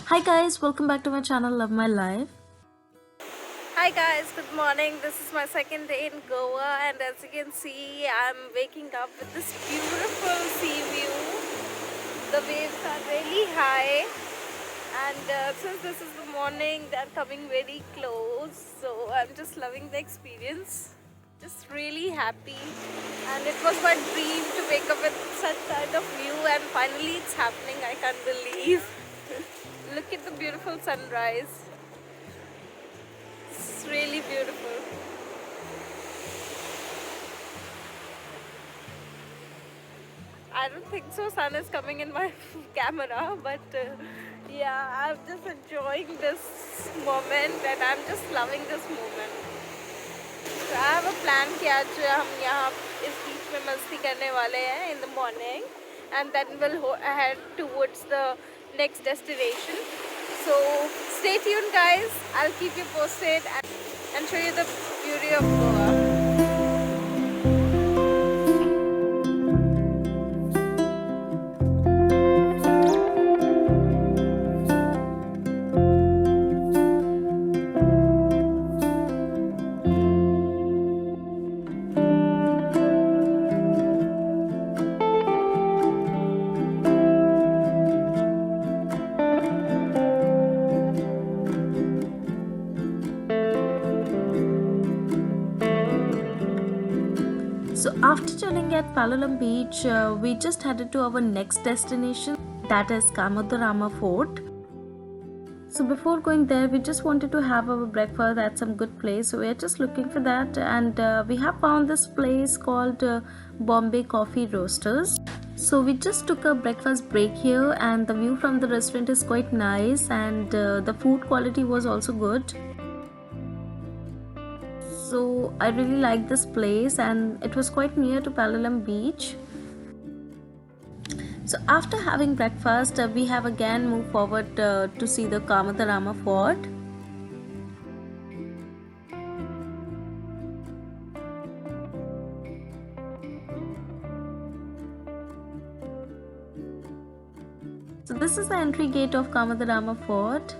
Hi guys, welcome back to my channel Love My Life. Hi guys, good morning. This is my second day in Goa, and as you can see, I'm waking up with this beautiful sea view. The waves are really high, and since this is the morning, they're coming very close. So I'm just loving the experience. Just really happy, and it was my dream to wake up with such kind of view, and finally it's happening. I can't believe. Look at the beautiful sunrise. It's really beautiful. I don't think so. Sun is coming in my camera, but yeah, I'm just enjoying this moment and I'm just loving this moment. So I have a plan कि आज हम यहाँ इस बीच में मस्ती करने वाले हैं in the morning, and then we'll head towards the next destination. So stay tuned, guys. I'll keep you posted and show you the beauty of Goa. So after chilling at Palolem Beach, we just headed to our next destination, that is Kamadurama Fort. So before going there, we just wanted to have our breakfast at some good place. So we are just looking for that, and we have found this place called Bombay Coffee Roasters. So we just took a breakfast break here, and the view from the restaurant is quite nice, and the food quality was also good. So I really liked this place, and it was quite near to Palolem Beach. So after having breakfast, we have again moved forward to see the Kamadarama Fort. So this is the entry gate of Kamadarama Fort.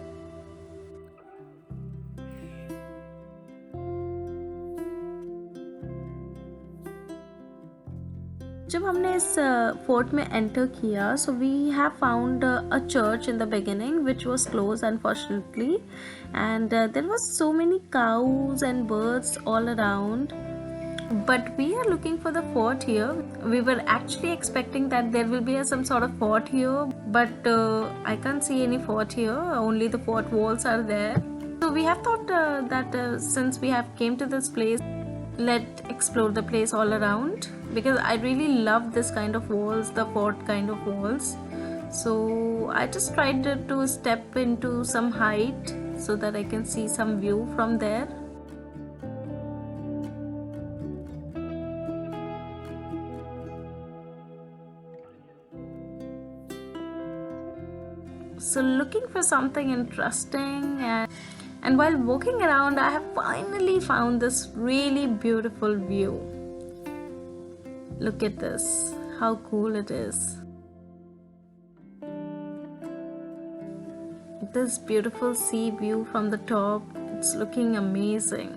जब हमने इस fort में enter किया, so we have found a church in the beginning which was close unfortunately, and there was so many cows and birds all around. But we are looking for the fort here. We were actually expecting that there will be some sort of fort here, but I can't see any fort here. Only the fort walls are there. So we have thought that since we have came to this place, let explore the place all around, because I really love this kind of walls, the fort kind of walls. So I just tried to step into some height so that I can see some view from there. So looking for something interesting, and while walking around, I have finally found this really beautiful view. Look at this, how cool it is. This beautiful sea view from the top, it's looking amazing.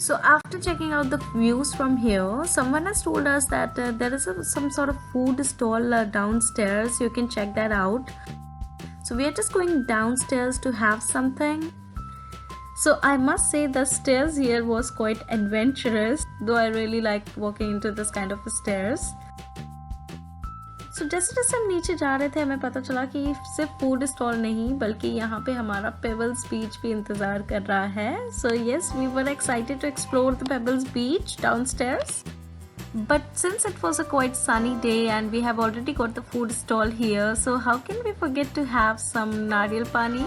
So after checking out the views from here, someone has told us that there is some sort of food stall downstairs. You can check that out. So we are just going downstairs to have something. So I must say the stairs here was quite adventurous, though I really liked walking into this kind of stairs. सो जैसे जैसे हम नीचे जा रहे थे, हमें पता चला कि सिर्फ फूड स्टॉल नहीं, बल्कि यहाँ पे हमारा पेबल्स बीच भी इंतज़ार कर रहा है. So yes, we were excited to explore the pebbles beach downstairs. But since it was a quite sunny day and we have already got the food stall here, so how can we forget to have some nariyal pani?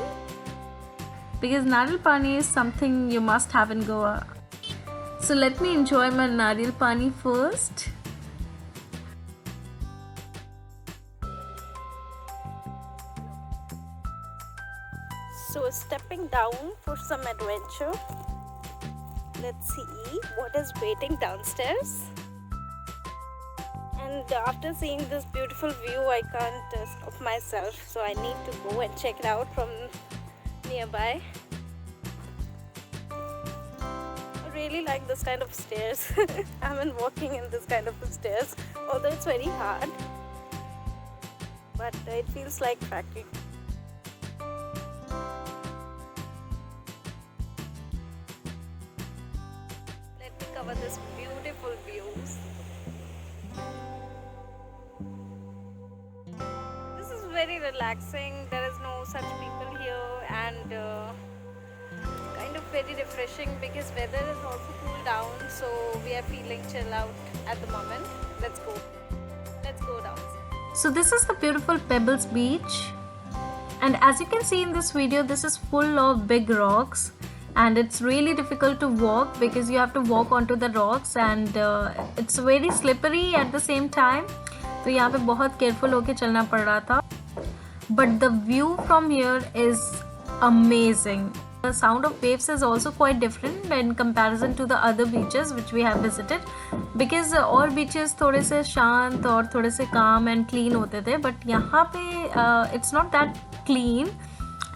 Because nariyal pani is something you must have in Goa. So let me enjoy my nariyal pani first. So stepping down for some adventure. let's see what is waiting downstairs. And after seeing this beautiful view, I can't stop myself, so I need to go and check it out from nearby. I really like this kind of stairs. I've been walking in this kind of stairs, although it's very hard, but it feels like tracking. Let me cover this beautiful views. This is very relaxing. There is no such people here, and kind of very refreshing because weather is also cooled down, so we are feeling chill out at the moment. Let's go down. So this is the beautiful Pebbles Beach, and as you can see in this video, this is full of big rocks, and it's really difficult to walk because you have to walk onto the rocks, and it's very slippery at the same time. तो यहाँ पे बहुत careful होके चलना पड़ रहा था. But the view from here is amazing. The sound of waves is also quite different in comparison to the other beaches which we have visited, because और beaches थोड़े से शांत और थोड़े से calm and clean होते थे, but यहाँ पे it's not that clean,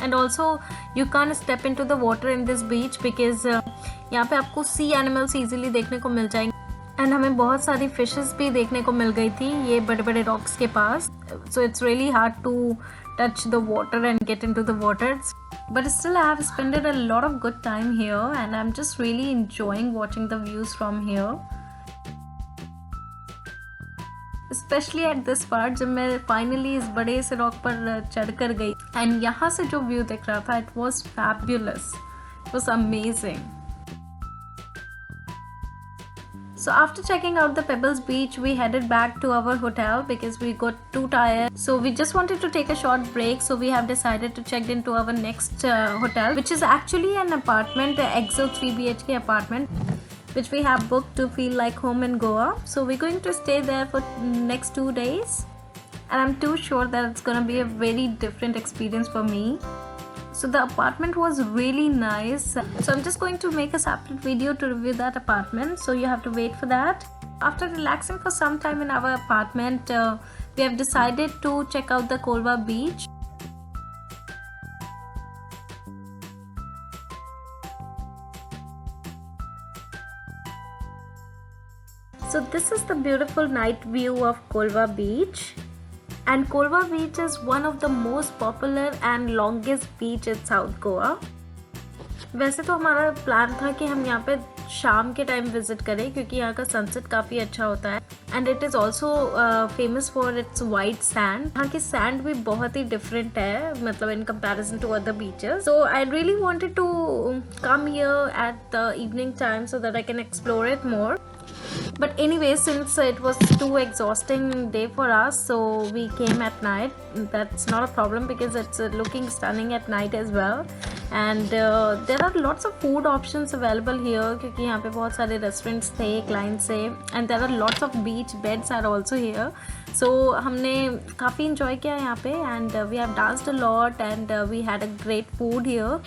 and also you can't step into the water in this beach because यहाँ पे आपको sea animals easily देखने को मिल जाएंगे, and हमें बहुत सारी fishes भी देखने को मिल गई थी ये बड़े बड़े rocks के पास, so it's really hard to touch the water and get into the water. But still I have spent a lot of good time here, and I'm just really enjoying watching the views from here. Especially at this part जब मैं finally इस बड़े से rock पर चढ़ कर गई, and यहाँ से जो view दिख रहा था, it was fabulous. It was amazing. So after checking out the Pebbles Beach, we headed back to our hotel because we got too tired. So we just wanted to take a short break. So we have decided to check into our next hotel, which is actually an apartment, EXO 3 BHK apartment, which we have booked to feel like home in Goa. So we're going to stay there for next 2 days, and I'm too sure that it's gonna be a very different experience for me. So the apartment was really nice. So I'm just going to make a separate video to review that apartment. So you have to wait for that. After relaxing for some time in our apartment, we have decided to check out the Kolva beach. So this is the beautiful night view of Kolva beach. And Kolva beach is one of the most popular and longest beach in South Goa. वैसे तो हमारा plan था कि हम यहाँ पे शाम के टाइम विजिट करें क्योंकि यहाँ का सनसेट काफ़ी अच्छा होता है, and it is also famous for its white sand. यहाँ की सैंड भी बहुत ही डिफरेंट है, मतलब in comparison to other beaches. So I really wanted to come here at the evening time so that I can explore it more. But anyway, since it was too exhausting day for us, so we came at night. That's not a problem because it's looking stunning at night as well. And there are lots of food options available here क्योंकि यहाँ पे बहुत सारे restaurants थे एक line से, and there are lots of beach beds are also here. So हमने काफ़ी enjoy किया यहाँ पे, and we have danced a lot, and we had a great food here.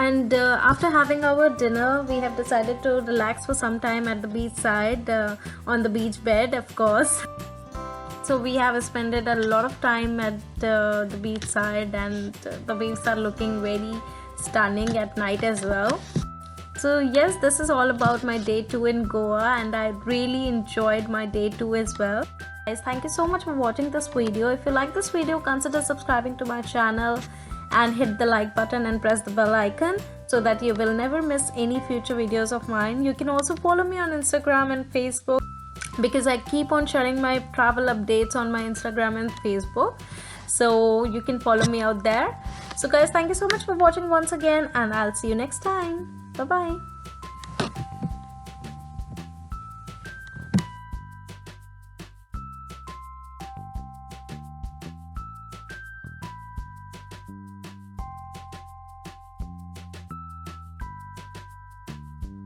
And after having our dinner, we have decided to relax for some time at the beach side, on the beach bed, of course. So we have spent a lot of time at the beach side, and the waves are looking very stunning at night as well. So yes, this is all about my day 2 in Goa, and I really enjoyed my day 2 as well. Guys, thank you so much for watching this video. If you like this video, consider subscribing to my channel and hit the like button and press the bell icon so that you will never miss any future videos of mine. You can also follow me on Instagram and Facebook because I keep on sharing my travel updates on my Instagram and Facebook, so you can follow me out there. So guys, thank you so much for watching once again, and I'll see you next time. Bye bye.